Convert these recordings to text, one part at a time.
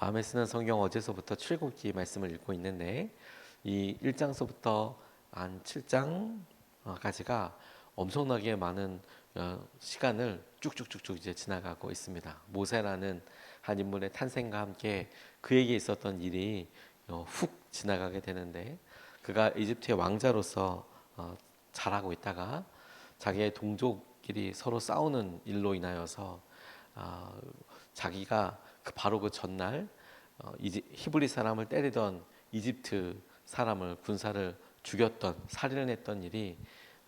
다음에 쓰는 성경 어제서부터 출애굽기 말씀을 읽고 있는데 이 1장서부터 한 7장까지가 엄청나게 많은 시간을 쭉쭉쭉쭉 이제 지나가고 있습니다. 모세라는 한 인물의 탄생과 함께 그에게 있었던 일이 훅 지나가게 되는데 그가 이집트의 왕자로서 자라고 있다가 자기의 동족끼리 서로 싸우는 일로 인하여서 아, 자기가 바로 그 전날 히브리 사람을 때리던 이집트 사람을 군사를 죽였던 살인을 했던 일이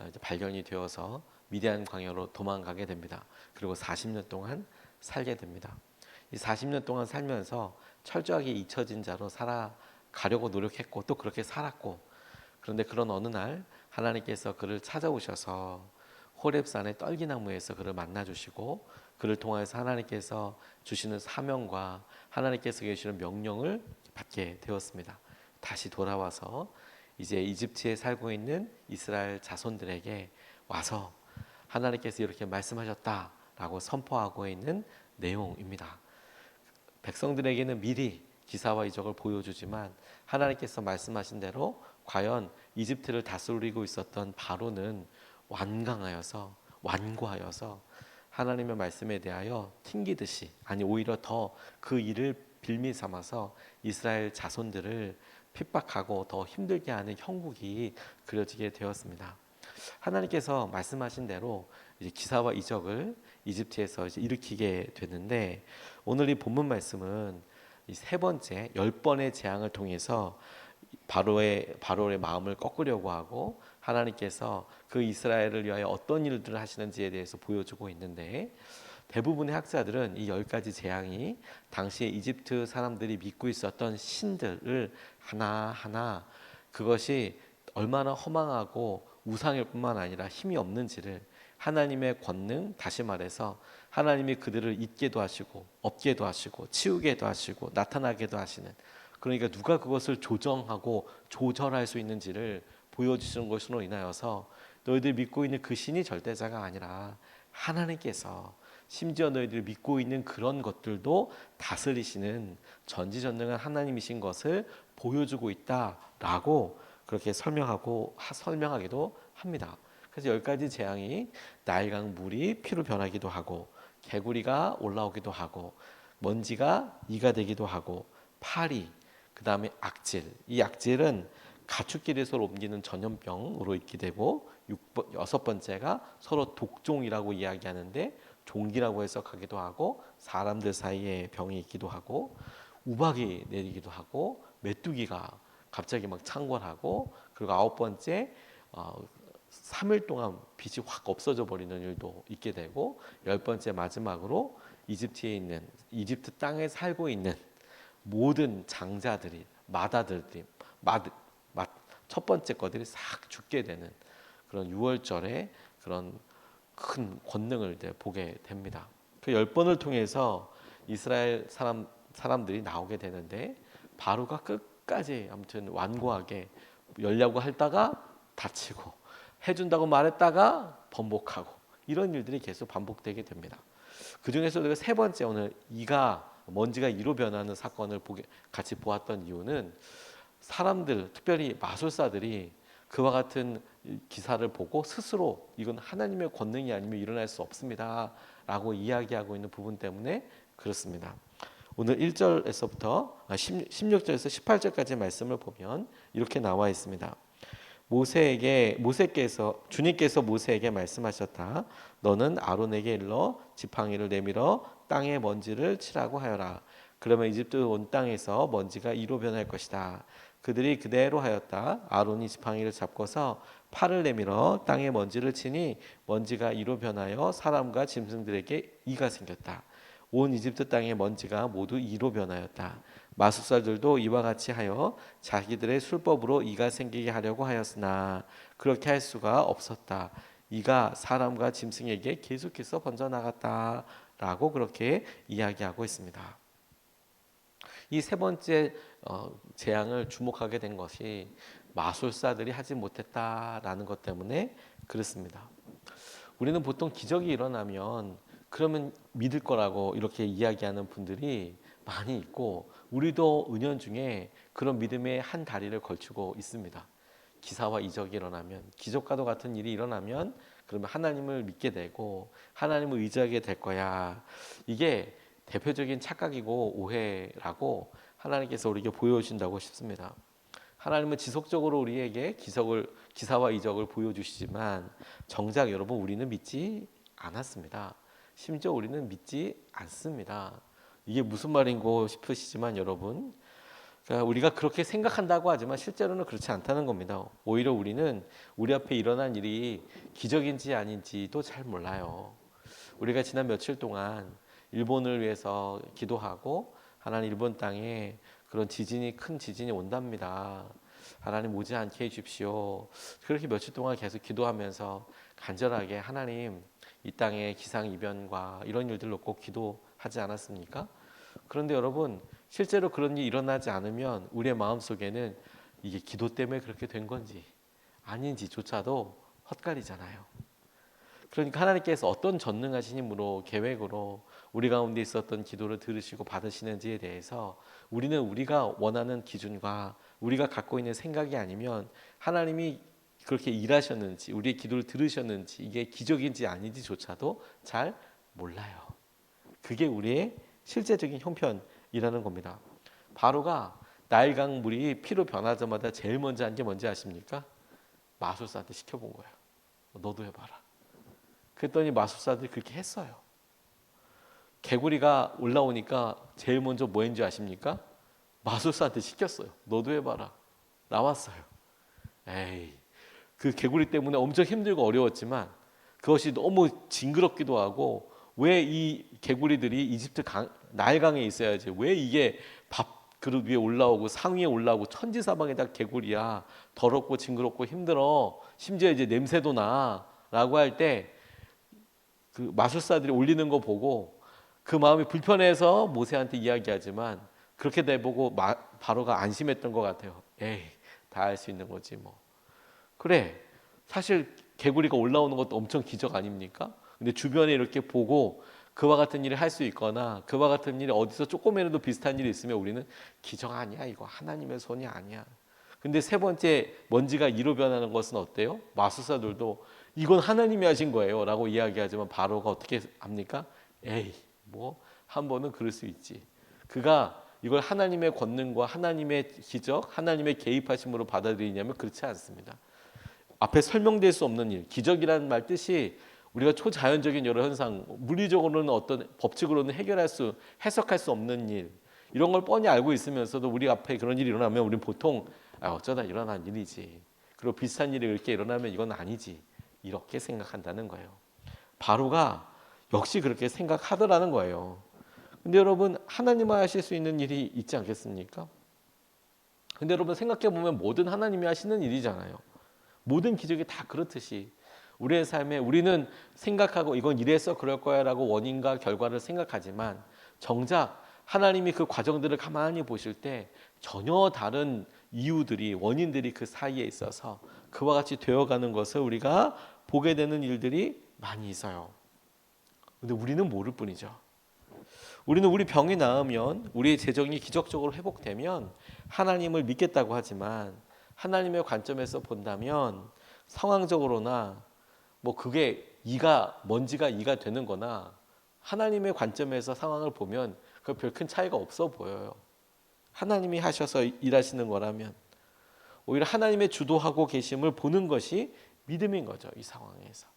이제 발견이 되어서 미디안 광야로 도망가게 됩니다. 그리고 40년 동안 살게 됩니다. 이 40년 동안 살면서 철저하게 잊혀진 자로 살아가려고 노력했고 또 그렇게 살았고, 그런데 그런 어느 날 하나님께서 그를 찾아오셔서 호렙산의 떨기나무에서 그를 만나 주시고 그를 통해서 하나님께서 주시는 사명과 하나님께서 계시는 명령을 받게 되었습니다. 다시 돌아와서 이제 이집트에 살고 있는 이스라엘 자손들에게 와서 하나님께서 이렇게 말씀하셨다라고 선포하고 있는 내용입니다. 백성들에게는 미리 기사와 이적을 보여주지만 하나님께서 말씀하신 대로 과연 이집트를 다스리고 있었던 바로는 완고하여서 하나님의 말씀에 대하여 튕기듯이, 아니 오히려 더 그 일을 빌미 삼아서 이스라엘 자손들을 핍박하고 더 힘들게 하는 형국이 그려지게 되었습니다. 하나님께서 말씀하신 대로 이제 기사와 이적을 이집트에서 이제 일으키게 됐는데, 오늘 이 본문 말씀은 이 세 번째 10번의 재앙을 통해서 바로의 마음을 꺾으려고 하고 하나님께서 그 이스라엘을 위하여 어떤 일들을 하시는지에 대해서 보여주고 있는데, 대부분의 학자들은 이 10가지 재앙이 당시에 이집트 사람들이 믿고 있었던 신들을 하나하나 그것이 얼마나 허망하고 우상일 뿐만 아니라 힘이 없는지를, 하나님의 권능, 다시 말해서 하나님이 그들을 잊게도 하시고 없게도 하시고 치우게도 하시고 나타나게도 하시는, 그러니까 누가 그것을 조정하고 조절할 수 있는지를 보여주시는 것으로 인하여서 너희들 믿고 있는 그 신이 절대자가 아니라 하나님께서 심지어 너희들 믿고 있는 그런 것들도 다스리시는 전지전능한 하나님이신 것을 보여주고 있다라고 그렇게 설명하기도 합니다. 그래서 10가지 재앙이 나일강 물이 피로 변하기도 하고, 개구리가 올라오기도 하고, 먼지가 이가 되기도 하고, 파리, 그 다음에 악질. 이 악질은 가축끼리 서로 옮기는 전염병으로 있게 되고, 6번째가 서로 독종이라고 이야기하는데 종기라고 해석하기도 하고, 사람들 사이에 병이 있기도 하고, 우박이 내리기도 하고, 메뚜기가 갑자기 막 창궐하고, 그리고 9번째 3일 동안 빛이 확 없어져 버리는 일도 있게 되고, 10번째 마지막으로 이집트 땅에 살고 있는 모든 장자들이 첫 번째 것들이 싹 죽게 되는 그런 6월절에 그런 큰 권능을 이제 보게 됩니다. 그 10번을 통해서 이스라엘 사람들이 나오게 되는데, 바로가 끝까지 아무튼 완고하게 열려고 하다가 다치고, 해준다고 말했다가 번복하고, 이런 일들이 계속 반복되게 됩니다. 그 중에서 우리가 세 번째, 오늘 먼지가 이로 변하는 사건을 같이 보았던 이유는, 사람들, 특별히 마술사들이 그와 같은 기사를 보고 스스로 이건 하나님의 권능이 아니면 일어날 수 없습니다 라고 이야기하고 있는 부분 때문에 그렇습니다. 오늘 1절에서부터 16절에서 18절까지 말씀을 보면 이렇게 나와 있습니다. 주님께서 모세에게 말씀하셨다. 너는 아론에게 일러 지팡이를 내밀어 땅에 먼지를 치라고 하여라. 그러면 이집트 온 땅에서 먼지가 이로 변할 것이다. 그들이 그대로 하였다. 아론이 지팡이를 잡고서 팔을 내밀어 땅에 먼지를 치니 먼지가 이로 변하여 사람과 짐승들에게 이가 생겼다. 온 이집트 땅의 먼지가 모두 이로 변하였다. 마술사들도 이와 같이 하여 자기들의 술법으로 이가 생기게 하려고 하였으나 그렇게 할 수가 없었다. 이가 사람과 짐승에게 계속해서 번져나갔다라고 그렇게 이야기하고 있습니다. 이 세 번째 재앙을 주목하게 된 것이 마술사들이 하지 못했다라는 것 때문에 그렇습니다. 우리는 보통 기적이 일어나면 그러면 믿을 거라고 이렇게 이야기하는 분들이 많이 있고 우리도 은연중에 그런 믿음의 한 다리를 걸치고 있습니다. 기사와 이적이 일어나면, 기적과도 같은 일이 일어나면 그러면 하나님을 믿게 되고 하나님을 의지하게 될 거야. 이게 대표적인 착각이고 오해라고 하나님께서 우리에게 보여주신다고 싶습니다. 하나님은 지속적으로 우리에게 기사와 이적을 보여주시지만 정작 여러분 우리는 믿지 않았습니다. 심지어 우리는 믿지 않습니다. 이게 무슨 말인고 싶으시지만 여러분, 그러니까 우리가 그렇게 생각한다고 하지만 실제로는 그렇지 않다는 겁니다. 오히려 우리는 우리 앞에 일어난 일이 기적인지 아닌지도 잘 몰라요. 우리가 지난 며칠 동안 일본을 위해서 기도하고 하나님 일본 땅에 그런 큰 지진이 온답니다. 하나님 오지 않게 해주십시오. 그렇게 며칠 동안 계속 기도하면서 간절하게 하나님 이 땅의 기상이변과 이런 일들 놓고 기도하지 않았습니까? 그런데 여러분 실제로 그런 일이 일어나지 않으면 우리의 마음속에는 이게 기도 때문에 그렇게 된 건지 아닌지조차도 헛갈리잖아요. 그러니까 하나님께서 어떤 전능하신 힘으로 계획으로 우리 가운데 있었던 기도를 들으시고 받으시는지에 대해서 우리는 우리가 원하는 기준과 우리가 갖고 있는 생각이 아니면 하나님이 그렇게 일하셨는지 우리의 기도를 들으셨는지 이게 기적인지 아닌지조차도 잘 몰라요. 그게 우리의 실제적인 형편이라는 겁니다. 바로가 나일강 물이 피로 변하자마자 제일 먼저 한 게 뭔지 아십니까? 마술사한테 시켜본 거예요. 너도 해봐라. 그랬더니 마술사들이 그렇게 했어요. 개구리가 올라오니까 제일 먼저 뭐 했는지 아십니까? 마술사한테 시켰어요. 너도 해봐라. 나왔어요. 에이, 그 개구리 때문에 엄청 힘들고 어려웠지만 그것이 너무 징그럽기도 하고 왜 이 개구리들이 나일강에 있어야지 왜 이게 밥 그릇 위에 올라오고 상 위에 올라오고 천지사방에다 개구리야. 더럽고 징그럽고 힘들어. 심지어 이제 냄새도 나. 라고 할 때 그 마술사들이 올리는 거 보고 그 마음이 불편해서 모세한테 이야기하지만 그렇게 돼보고 바로가 안심했던 것 같아요. 에이, 다 할 수 있는 거지 뭐. 그래, 사실 개구리가 올라오는 것도 엄청 기적 아닙니까? 근데 주변에 이렇게 보고 그와 같은 일을 할 수 있거나 그와 같은 일이 어디서 조금이라도 비슷한 일이 있으면 우리는 기적 아니야, 이거 하나님의 손이 아니야. 근데 세 번째 먼지가 이로 변하는 것은 어때요? 마술사들도 이건 하나님이 하신 거예요 라고 이야기하지만 바로가 어떻게 합니까? 에이, 뭐 한 번은 그럴 수 있지. 그가 이걸 하나님의 권능과 하나님의 기적, 하나님의 개입하심으로 받아들이냐면 그렇지 않습니다. 앞에 설명될 수 없는 일, 기적이라는 말 뜻이 우리가 초자연적인 여러 현상, 물리적으로는 어떤 법칙으로는 해석할 수 없는 일, 이런 걸 뻔히 알고 있으면서도 우리 앞에 그런 일이 일어나면 우리는 보통 어쩌다 일어난 일이지. 그리고 비슷한 일이 이렇게 일어나면 이건 아니지. 이렇게 생각한다는 거예요. 바로가 역시 그렇게 생각하더라는 거예요. 근데 여러분 하나님이 하실 수 있는 일이 있지 않겠습니까? 근데 여러분 생각해 보면 뭐든 하나님이 하시는 일이잖아요. 모든 기적이 다 그렇듯이 우리의 삶에 우리는 생각하고 이건 이래서 그럴 거야라고 원인과 결과를 생각하지만 정작 하나님이 그 과정들을 가만히 보실 때 전혀 다른 이유들이 원인들이 그 사이에 있어서 그와 같이 되어가는 것을 우리가 보게 되는 일들이 많이 있어요. 근데 우리는 모를 뿐이죠. 우리는 우리 병이 나으면 우리의 재정이 기적적으로 회복되면 하나님을 믿겠다고 하지만 하나님의 관점에서 본다면 상황적으로나 뭐 그게 먼지가 이가 되는 거나 하나님의 관점에서 상황을 보면 그 별 큰 차이가 없어 보여요. 하나님이 하셔서 일하시는 거라면 오히려 하나님의 주도하고 계심을 보는 것이 믿음인 거죠. 이 상황에서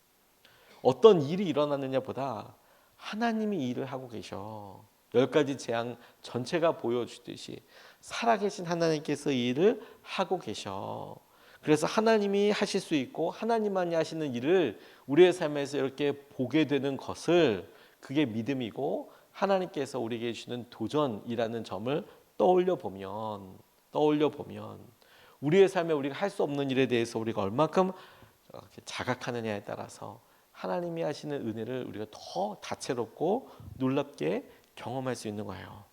어떤 일이 일어나느냐보다 하나님이 일을 하고 계셔. 10가지 재앙 전체가 보여주듯이 살아계신 하나님께서 이 일을 하고 계셔. 그래서 하나님이 하실 수 있고 하나님만이 하시는 일을 우리의 삶에서 이렇게 보게 되는 것을 그게 믿음이고 하나님께서 우리에게 주시는 도전이라는 점을 떠올려 보면 우리의 삶에 우리가 할 수 없는 일에 대해서 우리가 얼마큼 자각하느냐에 따라서 하나님이 하시는 은혜를 우리가 더 다채롭고 놀랍게 경험할 수 있는 거예요.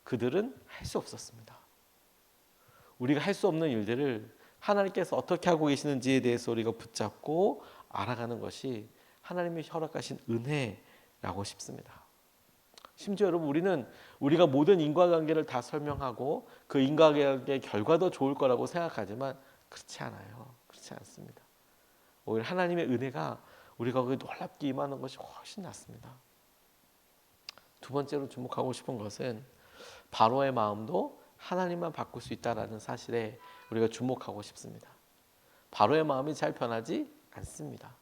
그들은 할 수 없었습니다. 우리가 할 수 없는 일들을 하나님께서 어떻게 하고 계시는지에 대해서 우리가 붙잡고 알아가는 것이 하나님이 허락하신 은혜라고 싶습니다. 심지어 여러분 우리가 모든 인과관계를 다 설명하고 그 인과관계의 결과도 좋을 거라고 생각하지만 그렇지 않아요. 그렇지 않습니다. 오히려 하나님의 은혜가 우리가 그 놀랍게 임하는 것이 훨씬 낫습니다. 두 번째로 주목하고 싶은 것은 바로의 마음도 하나님만 바꿀 수 있다라는 사실에 우리가 주목하고 싶습니다. 바로의 마음이 잘 변하지 않습니다.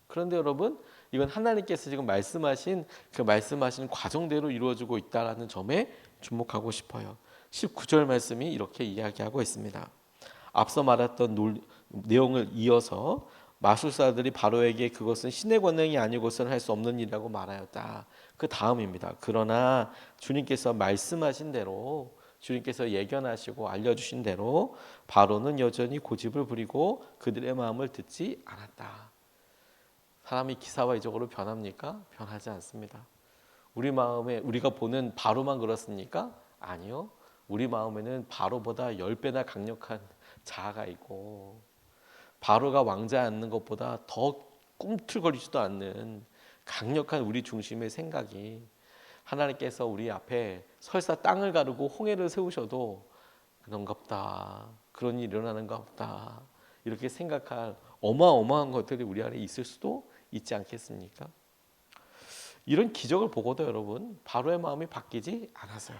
그런데 여러분, 이건 하나님께서 지금 말씀하신 과정대로 이루어지고 있다라는 점에 주목하고 싶어요. 19절 말씀이 이렇게 이야기하고 있습니다. 앞서 말했던 내용을 이어서 마술사들이 바로에게 그것은 신의 권능이 아니고서는 할 수 없는 일이라고 말하였다. 그 다음입니다. 그러나 주님께서 말씀하신 대로, 주님께서 예견하시고 알려주신 대로 바로는 여전히 고집을 부리고 그들의 마음을 듣지 않았다. 사람이 기사회적으로 변합니까? 변하지 않습니다. 우리 마음에 우리가 보는 바로만 그렇습니까? 아니요. 우리 마음에는 바로보다 10배나 강력한 자아가 있고 바로가 왕자에 앉는 것보다 더 꿈틀거리지도 않는 강력한 우리 중심의 생각이 하나님께서 우리 앞에 설사 땅을 가르고 홍해를 세우셔도 그런가 보다. 그런 일이 일어나는가 보다. 이렇게 생각할 어마어마한 것들이 우리 안에 있을 수도 있지 않겠습니까? 이런 기적을 보고도 여러분 바로의 마음이 바뀌지 않았어요.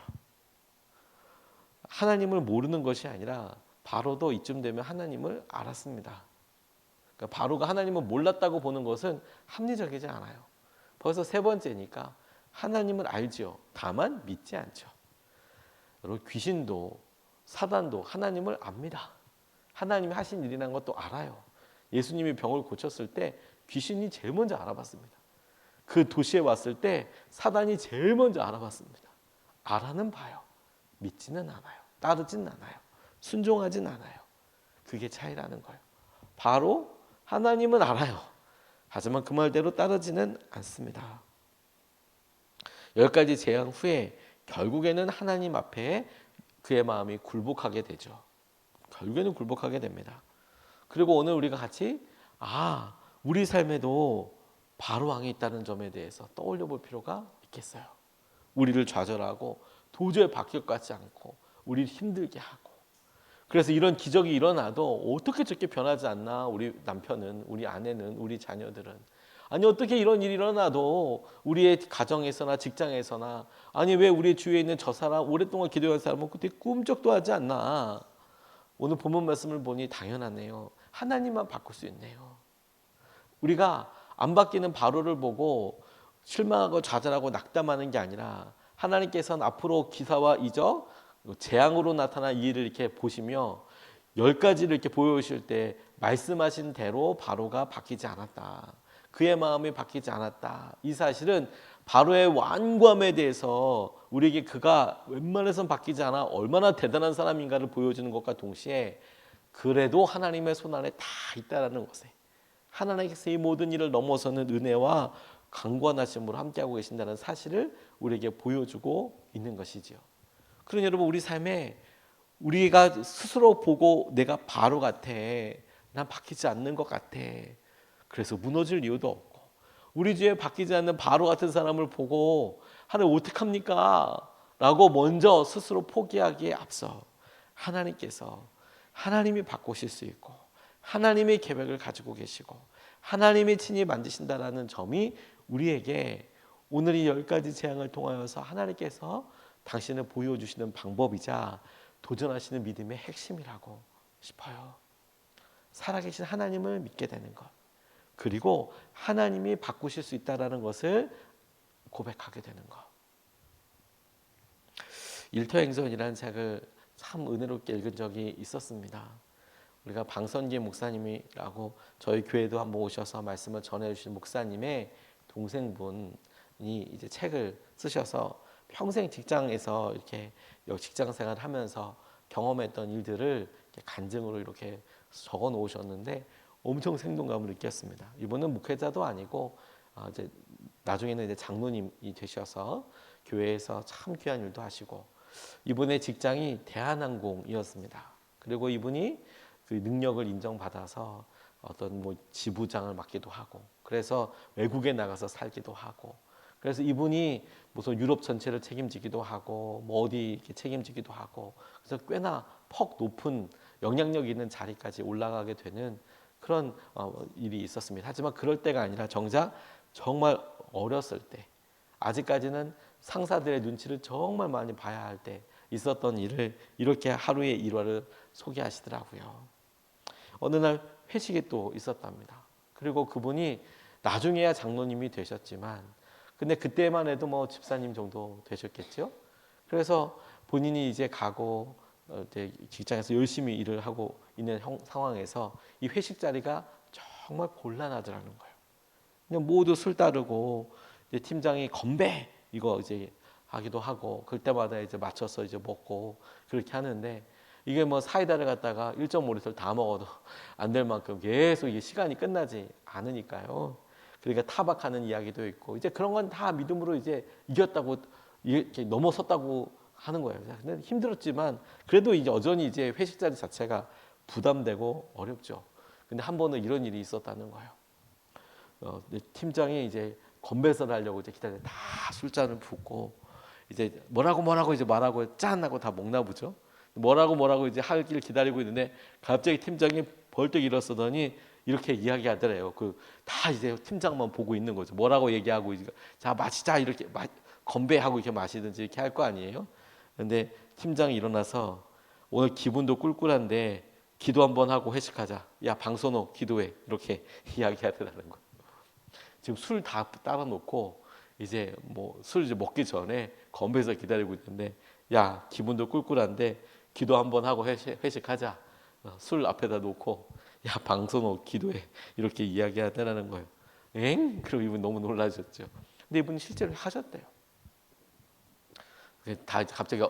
하나님을 모르는 것이 아니라 바로도 이쯤 되면 하나님을 알았습니다. 그러니까 바로가 하나님을 몰랐다고 보는 것은 합리적이지 않아요. 벌써 세 번째니까 하나님을 알죠. 다만 믿지 않죠. 여러분 귀신도 사단도 하나님을 압니다. 하나님이 하신 일이라는 것도 알아요. 예수님이 병을 고쳤을 때 귀신이 제일 먼저 알아봤습니다. 그 도시에 왔을 때 사단이 제일 먼저 알아봤습니다. 알아는 봐요. 믿지는 않아요. 따르진 않아요. 순종하진 않아요. 그게 차이라는 거예요. 바로 하나님은 알아요. 하지만 그 말대로 따르지는 않습니다. 10가지 재앙 후에 결국에는 하나님 앞에 그의 마음이 굴복하게 되죠. 결국에는 굴복하게 됩니다. 그리고 오늘 우리가 같이 우리 삶에도 바로 왕이 있다는 점에 대해서 떠올려 볼 필요가 있겠어요. 우리를 좌절하고 도저히 바뀔 것 같지 않고 우리를 힘들게 하고 그래서 이런 기적이 일어나도 어떻게 저렇게 변하지 않나 우리 남편은, 우리 아내는, 우리 자녀들은 아니 어떻게 이런 일이 일어나도 우리의 가정에서나 직장에서나 아니 왜 우리 주위에 있는 저 사람 오랫동안 기도한 사람은 그때 꿈쩍도 하지 않나. 오늘 본문 말씀을 보니 당연하네요. 하나님만 바꿀 수 있네요. 우리가 안 바뀌는 바로를 보고 실망하고 좌절하고 낙담하는 게 아니라 하나님께서는 앞으로 기사와 이적, 재앙으로 나타난 이 일을 이렇게 보시며 10가지를 이렇게 보여주실 때 말씀하신 대로 바로가 바뀌지 않았다. 그의 마음이 바뀌지 않았다. 이 사실은 바로의 완고함에 대해서 우리에게 그가 웬만해선 바뀌지 않아 얼마나 대단한 사람인가를 보여주는 것과 동시에 그래도 하나님의 손안에 다 있다라는 것에 하나님께서 이 모든 일을 넘어서는 은혜와 강권하심으로 함께하고 계신다는 사실을 우리에게 보여주고 있는 것이지요. 그러니 여러분 우리 삶에 우리가 스스로 보고 내가 바로 같아. 난 바뀌지 않는 것 같아. 그래서 무너질 이유도 없고 우리 주위에 바뀌지 않는 바로 같은 사람을 보고 하나님 어떡합니까? 라고 먼저 스스로 포기하기에 앞서 하나님께서 하나님이 바꾸실 수 있고 하나님의 계획을 가지고 계시고 하나님이 친히 만드신다라는 점이 우리에게 오늘 이 10가지 재앙을 통하여서 하나님께서 당신을 보여주시는 방법이자 도전하시는 믿음의 핵심이라고 싶어요. 살아계신 하나님을 믿게 되는 것 그리고 하나님이 바꾸실 수 있다는 것을 고백하게 되는 것. 일터행선이라는 책을 참 은혜롭게 읽은 적이 있었습니다. 우리가 방선기 목사님이라고 저희 교회도 한번 오셔서 말씀을 전해주신 목사님의 동생분이 이제 책을 쓰셔서 평생 직장에서 이렇게 직장 생활하면서 경험했던 일들을 이렇게 간증으로 이렇게 적어 놓으셨는데 엄청 생동감을 느꼈습니다. 이분은 목회자도 아니고 이제 나중에는 이제 장로님이 되셔서 교회에서 참 귀한 일도 하시고 이분의 직장이 대한항공이었습니다. 그리고 이분이 그 능력을 인정받아서 어떤 지부장을 맡기도 하고 그래서 외국에 나가서 살기도 하고 그래서 이분이 무슨 유럽 전체를 책임지기도 하고 뭐 어디 이렇게 책임지기도 하고 그래서 꽤나 퍽 높은 영향력 있는 자리까지 올라가게 되는 그런 일이 있었습니다. 하지만 그럴 때가 아니라 정작 정말 어렸을 때 아직까지는 상사들의 눈치를 정말 많이 봐야 할 때 있었던 일을 이렇게 하루의 일화를 소개하시더라고요. 어느 날 회식이 또 있었답니다. 그리고 그분이 나중에야 장로님이 되셨지만 근데 그때만 해도 뭐 집사님 정도 되셨겠죠. 그래서 본인이 이제 가고 이제 직장에서 열심히 일을 하고 있는 상황에서 이 회식 자리가 정말 곤란하더라는 거예요. 그냥 모두 술 따르고 이제 팀장이 건배 이거 이제 하기도 하고 그럴 때마다 이제 맞춰서 이제 먹고 그렇게 하는데 이게 뭐 사이다를 갖다가 1.5리터를 다 먹어도 안 될 만큼 계속 이게 시간이 끝나지 않으니까요. 그러니까 타박하는 이야기도 있고 이제 그런 건 다 믿음으로 이제 이겼다고 이렇게 넘어섰다고 하는 거예요. 근데 힘들었지만 그래도 이제 여전히 이제 회식 자리 자체가 부담되고 어렵죠. 근데 한 번은 이런 일이 있었다는 거예요. 팀장이 이제 건배사를 하려고 이제 기다려 다 술잔을 붓고 이제 뭐라고 이제 말하고 짠하고 다 먹나 보죠. 뭐라고 이제 하길 기다리고 있는데 갑자기 팀장이 벌떡 일어서더니 이렇게 이야기하더래요. 그 다 이제 팀장만 보고 있는 거죠. 뭐라고 얘기하고 자 마시자 이렇게 건배하고 이렇게 마시든지 이렇게 할 거 아니에요. 근데 팀장이 일어나서 오늘 기분도 꿀꿀한데 기도 한번 하고 회식하자. 야 방선호 기도해 이렇게 이야기하더라는 거예요. 지금 술 다 따라 놓고 이제 뭐 술 이제 먹기 전에 건배해서 기다리고 있는데 야 기분도 꿀꿀한데 기도 한번 하고 회식하자. 술 앞에다 놓고 야 방선호 기도해 이렇게 이야기하더라는 거예요. 엥? 그럼 이분 너무 놀라셨죠. 근데 이분이 실제로 하셨대요. 다 갑자기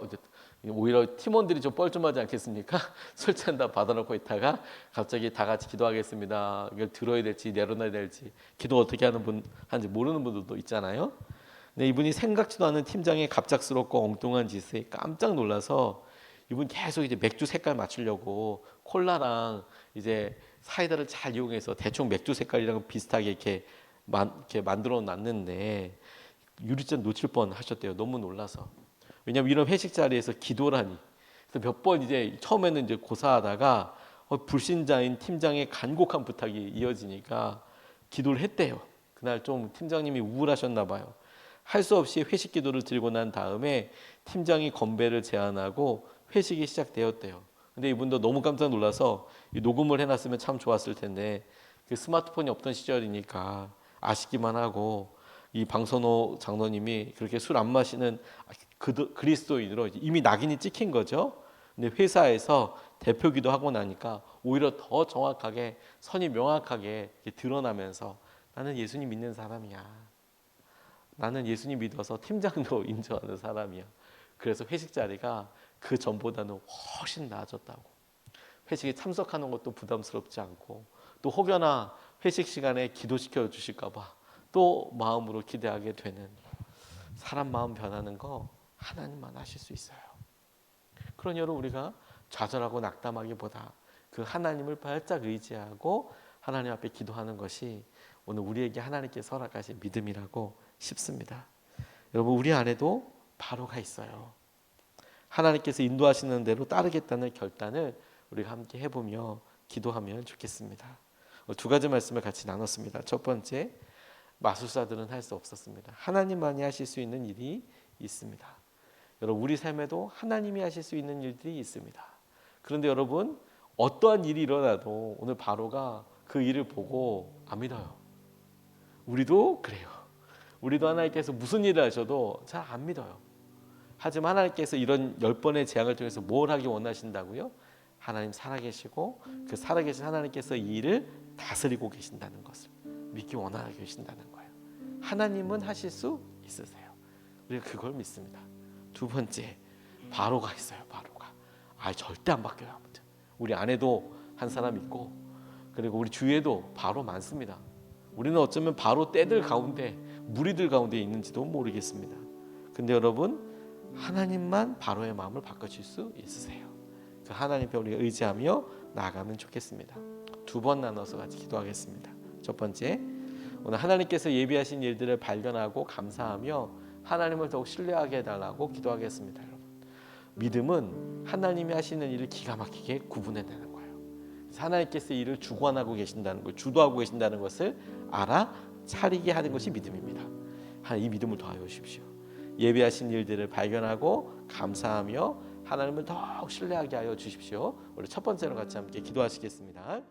오히려 팀원들이 좀 뻘쭘하지 않겠습니까? 술 잔다 받아놓고 있다가 갑자기 다 같이 기도하겠습니다. 이걸 들어야 될지 내려놔야 될지 기도 어떻게 하는지 모르는 분들도 있잖아요. 근데 이분이 생각지도 않은 팀장의 갑작스럽고 엉뚱한 짓에 깜짝 놀라서 이분 계속 이제 맥주 색깔 맞추려고 콜라랑 이제 사이다를 잘 이용해서 대충 맥주 색깔이랑 비슷하게 이렇게 만들어 놨는데 유리잔 놓칠 뻔 하셨대요. 너무 놀라서. 왜냐면 이런 회식 자리에서 기도라니. 그래서 몇 번 이제 처음에는 이제 고사하다가 불신자인 팀장의 간곡한 부탁이 이어지니까 기도를 했대요. 그날 좀 팀장님이 우울하셨나 봐요. 할 수 없이 회식 기도를 드리고 난 다음에 팀장이 건배를 제안하고 회식이 시작되었대요. 근데 이분도 너무 깜짝 놀라서 녹음을 해놨으면 참 좋았을 텐데 그 스마트폰이 없던 시절이니까 아쉽기만 하고 이 방선호 장로님이 그렇게 술 안 마시는 그리스도인으로 이미 낙인이 찍힌 거죠. 근데 회사에서 대표기도 하고 나니까 오히려 더 정확하게 선이 명확하게 드러나면서 나는 예수님 믿는 사람이야. 나는 예수님 믿어서 팀장도 인정하는 사람이야. 그래서 회식 자리가 그 전보다는 훨씬 나아졌다고. 회식에 참석하는 것도 부담스럽지 않고 또 혹여나 회식 시간에 기도시켜 주실까 봐 또 마음으로 기대하게 되는 사람 마음 변하는 거 하나님만 하실 수 있어요. 그러니 여러분 우리가 좌절하고 낙담하기보다 그 하나님을 발짝 의지하고 하나님 앞에 기도하는 것이 오늘 우리에게 하나님께서 허락하신 믿음이라고 싶습니다. 여러분 우리 안에도 바로가 있어요. 하나님께서 인도하시는 대로 따르겠다는 결단을 우리가 함께 해보며 기도하면 좋겠습니다. 두 가지 말씀을 같이 나눴습니다. 첫 번째, 마술사들은 할 수 없었습니다. 하나님만이 하실 수 있는 일이 있습니다. 여러분 우리 삶에도 하나님이 하실 수 있는 일들이 있습니다. 그런데 여러분 어떠한 일이 일어나도 오늘 바로가 그 일을 보고 안 믿어요. 우리도 그래요. 우리도 하나님께서 무슨 일을 하셔도 잘 안 믿어요. 하지만 하나님께서 이런 10번의 재앙을 통해서 뭘 하기 원하신다고요? 하나님 살아계시고 그 살아계신 하나님께서 이 일을 다스리고 계신다는 것을 믿기 원하고 계신다는 거예요. 하나님은 하실 수 있으세요. 우리가 그걸 믿습니다. 두 번째, 바로가 있어요. 바로가. 절대 안 바뀌어요. 아무튼 우리 안에도 한 사람 있고 그리고 우리 주위에도 바로 많습니다. 우리는 어쩌면 바로 떼들 가운데 무리들 가운데 있는지도 모르겠습니다. 근데 여러분 하나님만 바로의 마음을 바꿔줄 수 있으세요. 그 하나님께 우리가 의지하며 나아가면 좋겠습니다. 두 번 나눠서 같이 기도하겠습니다. 첫 번째, 오늘 하나님께서 예비하신 일들을 발견하고 감사하며 하나님을 더욱 신뢰하게 해달라고 기도하겠습니다. 여러분, 믿음은 하나님이 하시는 일을 기가 막히게 구분해내는 거예요. 그래서 하나님께서 일을 주관하고 계신다는 것, 주도하고 계신다는 것을 알아차리게 하는 것이 믿음입니다. 이 믿음을 더하여 주십시오. 예비하신 일들을 발견하고 감사하며 하나님을 더욱 신뢰하게 하여 주십시오. 우리 첫 번째로 같이 함께 기도하시겠습니다.